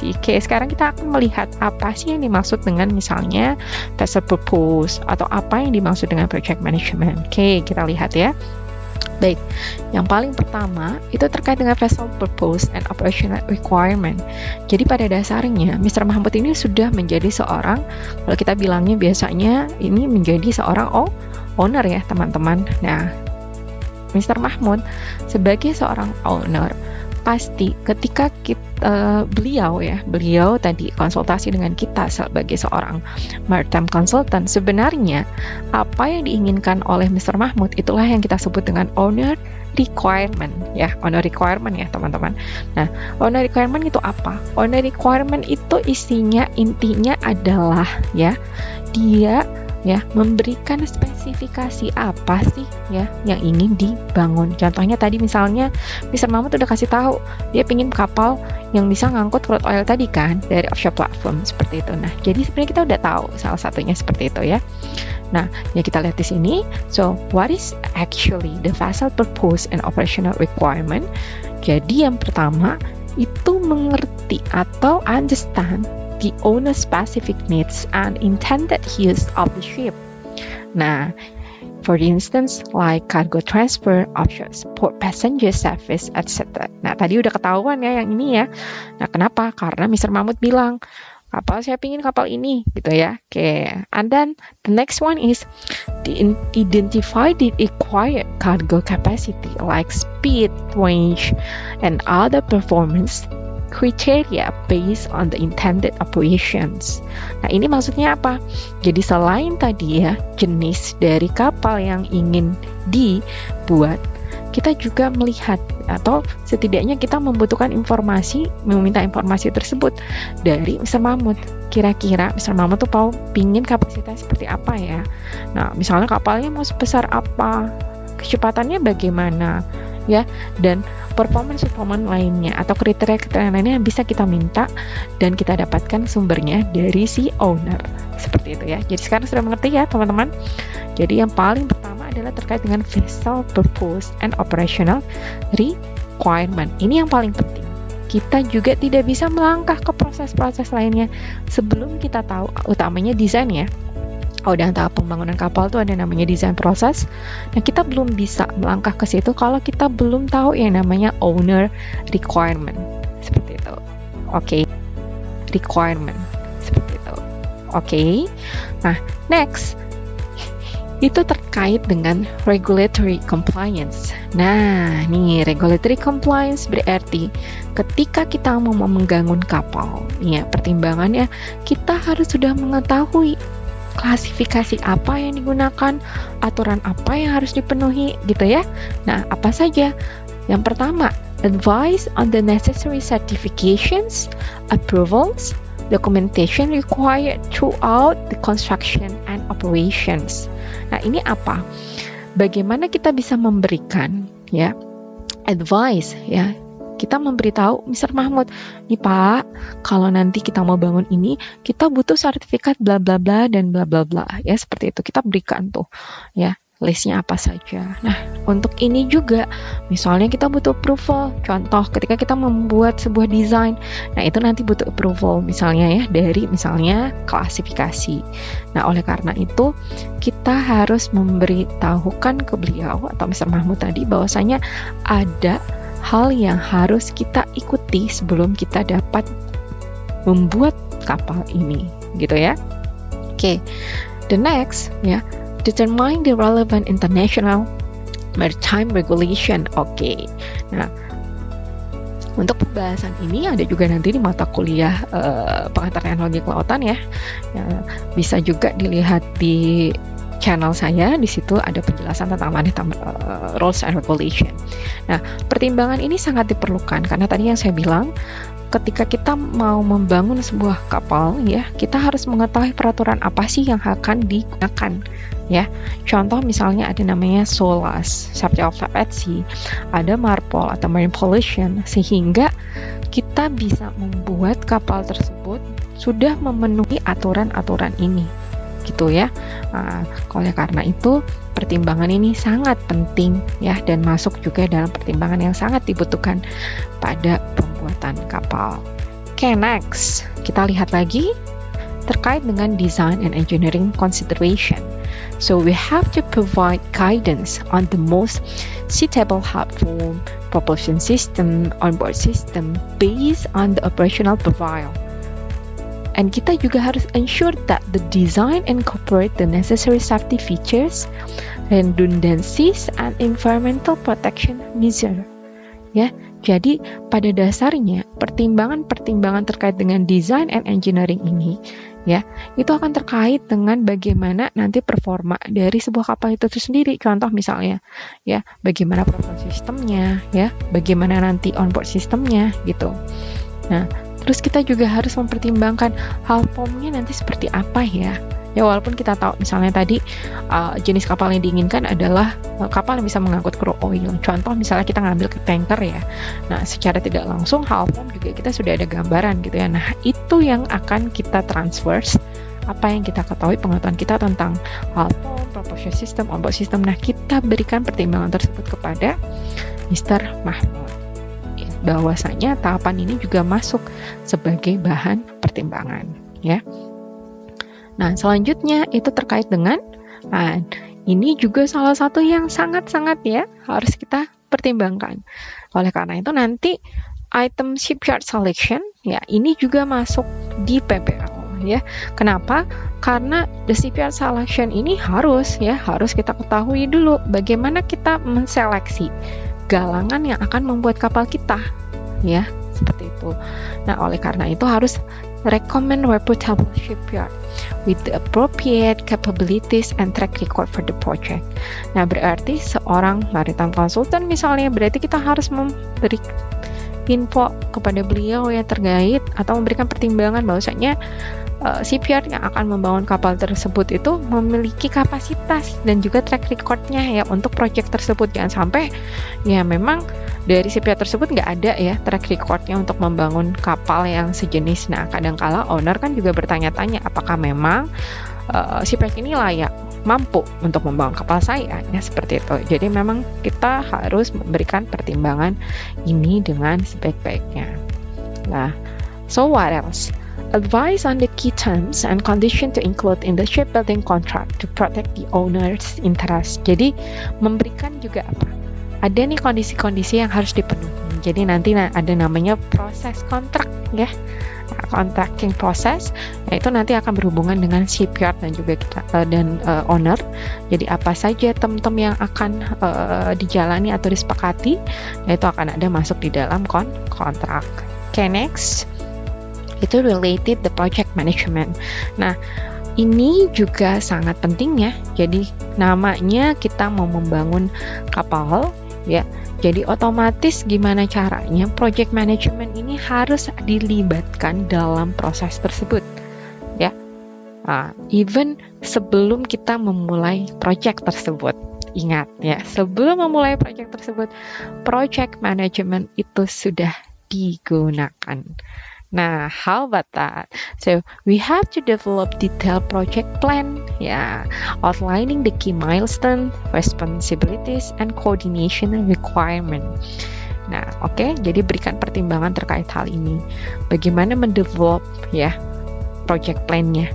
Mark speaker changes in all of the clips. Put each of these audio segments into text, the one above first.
Speaker 1: lagi. Oke, sekarang kita akan melihat apa sih yang dimaksud dengan misalnya vessel purpose atau apa yang dimaksud dengan project management. Oke, kita lihat ya. Baik, yang paling pertama itu terkait dengan vessel purpose and operational requirement. Jadi pada dasarnya Mr. Mahmud ini sudah menjadi seorang, kalau kita bilangnya biasanya ini menjadi seorang owner ya teman-teman. Nah, Mr. Mahmud sebagai seorang owner pasti ketika beliau tadi konsultasi dengan kita sebagai seorang maritime consultant, sebenarnya apa yang diinginkan oleh Mr. Mahmud itulah yang kita sebut dengan owner requirement ya, teman-teman. Nah, owner requirement itu apa? Owner requirement itu intinya adalah ya, dia ya memberikan spesifikasi apa sih ya yang ingin dibangun. Contohnya tadi misalnya Mr. Mahmud udah kasih tahu dia pingin kapal yang bisa ngangkut crude oil tadi kan dari offshore platform seperti itu. Nah, jadi sebenarnya kita udah tahu salah satunya seperti itu ya. Nah, ya kita lihat di sini. So, what is actually the vessel purpose and operational requirement? Jadi yang pertama itu mengerti atau understand the owner's specific needs and intended use of the ship. Nah, for instance, like cargo transfer, offshore support, passenger service, etc. Nah, tadi udah ketahuan ya yang ini ya. Nah, kenapa? Karena Mr. Mahmud bilang, saya pingin kapal ini, gitu ya. Oke, and then the next one is identify the required cargo capacity like speed, range, and other performance criteria based on the intended operations. Nah, ini maksudnya apa? Jadi selain tadi ya jenis dari kapal yang ingin dibuat, kita juga melihat atau setidaknya kita membutuhkan meminta informasi tersebut dari Mr. Mahmud. Kira-kira Mr. Mahmud tuh pingin kapasitas seperti apa ya? Nah, misalnya kapalnya mau sebesar apa? Kecepatannya bagaimana? Ya, dan performance lainnya atau kriteria lainnya yang bisa kita minta dan kita dapatkan sumbernya dari si owner. Seperti itu ya. Jadi sekarang sudah mengerti ya teman-teman. Jadi yang paling pertama adalah terkait dengan vessel purpose and operational requirement. Ini yang paling penting. Kita juga tidak bisa melangkah ke proses-proses lainnya sebelum kita tahu utamanya desain ya. Dalam tahap pembangunan kapal itu ada namanya design proses. Nah, kita belum bisa melangkah ke situ kalau kita belum tahu yang namanya owner requirement. Seperti itu. Oke. Requirement. Seperti itu. Oke. Nah, next itu terkait dengan regulatory compliance. Nah, nih regulatory compliance berarti ketika kita mau membangun kapal, ya pertimbangannya kita harus sudah mengetahui klasifikasi apa yang digunakan, aturan apa yang harus dipenuhi, gitu ya. Nah, apa saja? Yang pertama, advise on the necessary certifications, approvals, documentation required throughout the construction and operations. Nah, ini apa? Bagaimana kita bisa memberikan ya advice ya? Kita memberitahu Mr. Mahmud, nih Pak, kalau nanti kita mau bangun ini, kita butuh sertifikat bla bla bla dan bla bla bla, ya seperti itu. Kita berikan tuh, ya listnya apa saja. Nah, untuk ini juga, misalnya kita butuh approval. Contoh, ketika kita membuat sebuah desain, nah itu nanti butuh approval, misalnya ya dari misalnya klasifikasi. Nah, oleh karena itu kita harus memberitahukan ke beliau atau Mr. Mahmud tadi bahwasanya ada hal yang harus kita ikuti sebelum kita dapat membuat kapal ini, gitu ya. Oke, the next ya, determine the relevant international maritime regulation. Oke, nah untuk pembahasan ini ada juga nanti di mata kuliah pengantar teknologi kelautan ya. Bisa juga dilihat di channel saya, di situ ada penjelasan tentang maritime rules and regulation. Nah, pertimbangan ini sangat diperlukan karena tadi yang saya bilang, ketika kita mau membangun sebuah kapal ya, kita harus mengetahui peraturan apa sih yang akan digunakan ya. Contoh misalnya ada namanya SOLAS, Safety of Life at Sea, ada MARPOL atau Marine Pollution, sehingga kita bisa membuat kapal tersebut sudah memenuhi aturan-aturan ini, gitu ya. Nah, oleh karena itu pertimbangan ini sangat penting ya, dan masuk juga dalam pertimbangan yang sangat dibutuhkan pada pembuatan kapal. Okay, next kita lihat lagi terkait dengan design and engineering consideration. So we have to provide guidance on the most suitable platform, propulsion system, onboard system based on the operational profile. And kita juga harus ensure that the design incorporate the necessary safety features, redundancies, and environmental protection measure. Ya, jadi pada dasarnya pertimbangan-pertimbangan terkait dengan design and engineering ini, ya, itu akan terkait dengan bagaimana nanti performa dari sebuah kapal itu sendiri. Contoh misalnya, ya, bagaimana propulsion sistemnya, ya, bagaimana nanti onboard sistemnya, gitu. Nah, terus kita juga harus mempertimbangkan hull formnya nanti seperti apa ya. Ya walaupun kita tahu misalnya tadi jenis kapal yang diinginkan adalah kapal yang bisa mengangkut crude oil. Contoh misalnya kita ngambil ke tanker ya. Nah secara tidak langsung hull form juga kita sudah ada gambaran gitu ya. Nah itu yang akan kita transfer apa yang kita ketahui pengetahuan kita tentang hull form, propulsion system, onboard system. Nah kita berikan pertimbangan tersebut kepada Mr. Mahmud. Bahwasanya tahapan ini juga masuk sebagai bahan pertimbangan ya. Nah, selanjutnya itu terkait dengan ini juga salah satu yang sangat-sangat ya harus kita pertimbangkan. Oleh karena itu nanti item shipyard selection ya ini juga masuk di PPL ya. Kenapa? Karena the shipyard selection ini harus kita ketahui dulu bagaimana kita menseleksi galangan yang akan membuat kapal kita ya, seperti itu. Nah, oleh karena itu harus recommend reputable shipyard with the appropriate capabilities and track record for the project. Nah, berarti seorang maritime consultant misalnya, berarti kita harus memberi info kepada beliau ya terkait atau memberikan pertimbangan bahwasanya shipyard yang akan membangun kapal tersebut itu memiliki kapasitas dan juga track recordnya ya untuk project tersebut. Jangan sampai ya memang dari shipyard tersebut nggak ada ya track recordnya untuk membangun kapal yang sejenis. Nah kadangkala owner kan juga bertanya-tanya apakah memang shipyard ini layak mampu untuk membangun kapal saya ya seperti itu. Jadi memang kita harus memberikan pertimbangan ini dengan sebaik-baiknya. Nah, so what else? Advice on the key terms and condition to include in the shipbuilding contract to protect the owner's interest. Jadi memberikan juga apa? Ada nih kondisi-kondisi yang harus dipenuhi. Jadi nanti ada namanya proses kontrak ya. Contracting process, nah itu nanti akan berhubungan dengan shipyard dan juga kita dan owner. Jadi apa saja term-term yang akan dijalani atau disepakati, nah itu akan ada masuk di dalam kontrak. Okay, next itu related the project management. Nah ini juga sangat penting ya. Jadi namanya kita mau membangun kapal ya. Jadi otomatis gimana caranya project management ini harus dilibatkan dalam proses tersebut ya. Even sebelum kita memulai project tersebut. Ingat ya, sebelum memulai project tersebut, project management itu sudah digunakan. Nah, how about that? So, we have to develop detailed project plan, outlining the key milestone, responsibilities, and coordination requirement. Nah, oke, jadi berikan pertimbangan terkait hal ini. Bagaimana mendevelop project plan-nya.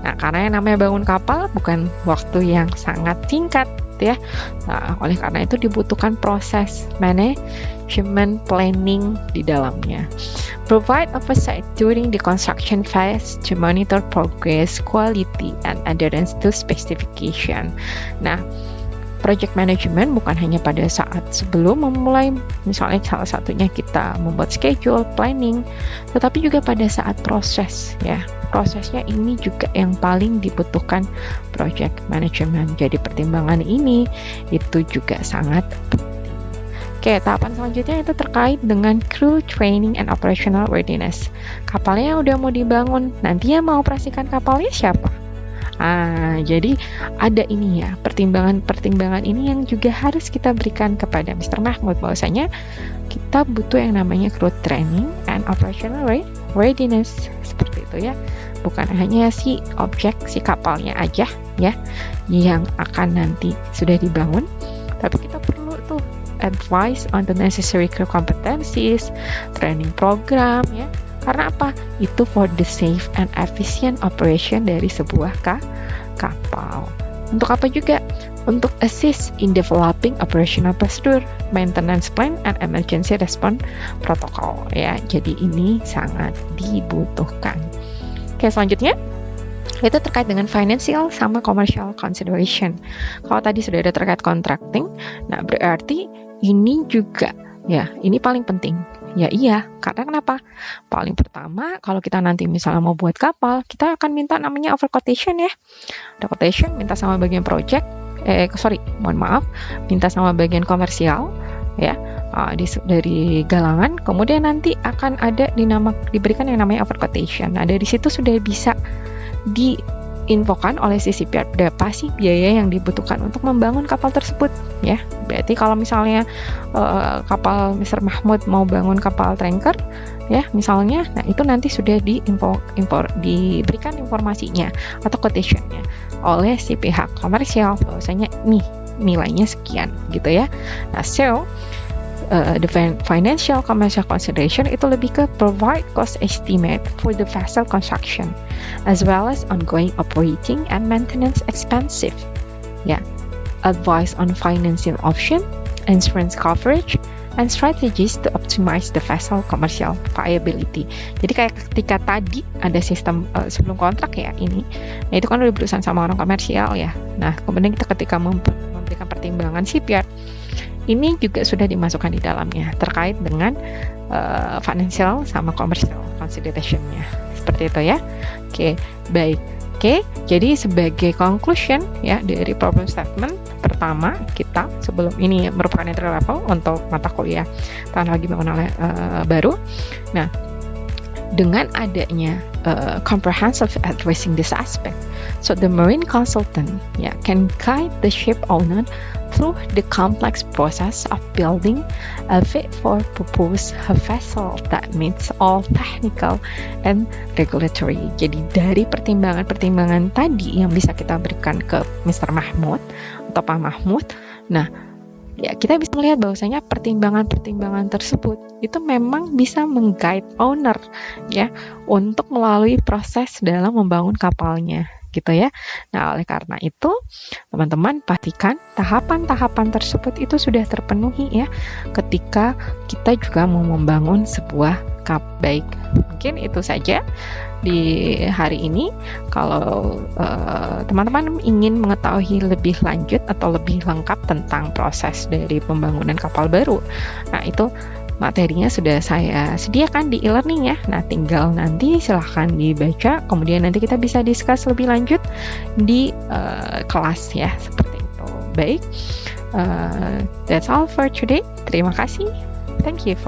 Speaker 1: Nah, karena yang namanya bangun kapal bukan waktu yang sangat singkat, ya. Nah, oleh karena itu dibutuhkan proses management planning di dalamnya. Provide oversight during the construction phase to monitor progress, quality, and adherence to specification. Nah, project management bukan hanya pada saat sebelum memulai, misalnya salah satunya kita membuat schedule, planning, tetapi juga pada saat proses, prosesnya ini juga yang paling dibutuhkan project management. Jadi pertimbangan ini itu juga sangat penting. Oke, tahapan selanjutnya itu terkait dengan crew training and operational readiness. Kapalnya udah mau dibangun, nanti yang mau operasikan kapalnya siapa? Jadi ada ini ya, pertimbangan ini yang juga harus kita berikan kepada Mr. Mahmud, bahwasanya kita butuh yang namanya crew training and operational readiness, seperti itu ya. Bukan hanya si objek, si kapalnya aja ya yang akan nanti sudah dibangun, tapi kita perlu tuh advice on the necessary crew competencies, training program ya, Karena apa? Itu for the safe and efficient operation dari sebuah kapal. Untuk apa juga? Untuk assist in developing operational procedure, maintenance plan, and emergency response protocol ya. Jadi ini sangat dibutuhkan. Oke, selanjutnya itu terkait dengan financial sama commercial consideration. Kalau tadi sudah ada terkait contracting, nah berarti ini juga ya, ini paling penting. Ya iya, karena kenapa? Paling pertama, kalau kita nanti misalnya mau buat kapal, kita akan minta namanya over quotation ya. Ada quotation, minta sama bagian project, minta sama bagian komersial ya, dari galangan, kemudian nanti akan ada diberikan yang namanya over quotation. Nah, dari situ sudah bisa diinfokan oleh si shipyard berapa sih biaya yang dibutuhkan untuk membangun kapal tersebut ya. Berarti kalau misalnya kapal Mr. Mahmud mau bangun kapal tanker ya misalnya, nah itu nanti sudah diberikan informasinya atau quotationnya oleh si pihak komersial bahwasanya nih nilainya sekian gitu ya. Nah, the financial commercial consideration itu lebih ke provide cost estimate for the vessel construction as well as ongoing operating and maintenance expenses. Ya, advice on financing option, insurance coverage, and strategies to optimize the vessel commercial viability. Jadi kayak ketika tadi ada sistem sebelum kontrak ya ini, nah itu kan udah berurusan sama orang komersial ya. Nah kemudian kita ketika memberikan pertimbangan shipyard, ini juga sudah dimasukkan di dalamnya terkait dengan financial sama commercial consideration-nya. Seperti itu ya. Oke, baik. Oke, jadi sebagai conclusion ya dari problem statement pertama kita sebelum ini merupakan entry level untuk mata kuliah teknologi bangunan baru. Nah, dengan adanya comprehensive addressing this aspect, so the marine consultant can guide the ship owner through the complex process of building a fit-for-purpose vessel that meets all technical and regulatory. Jadi dari pertimbangan-pertimbangan tadi yang bisa kita berikan ke Mr. Mahmud atau Pak Mahmud, nah ya kita bisa melihat bahwasanya pertimbangan-pertimbangan tersebut itu memang bisa meng-guide owner ya untuk melalui proses dalam membangun kapalnya gitu ya. Nah, oleh karena itu teman-teman pastikan tahapan-tahapan tersebut itu sudah terpenuhi ya ketika kita juga mau membangun sebuah kapal. Baik, mungkin itu saja di hari ini. Kalau teman-teman ingin mengetahui lebih lanjut atau lebih lengkap tentang proses dari pembangunan kapal baru, nah itu materinya sudah saya sediakan di e-learning ya. Nah, tinggal nanti silahkan dibaca, kemudian nanti kita bisa discuss lebih lanjut di kelas ya, seperti itu. Baik, that's all for today. Terima kasih. Thank you.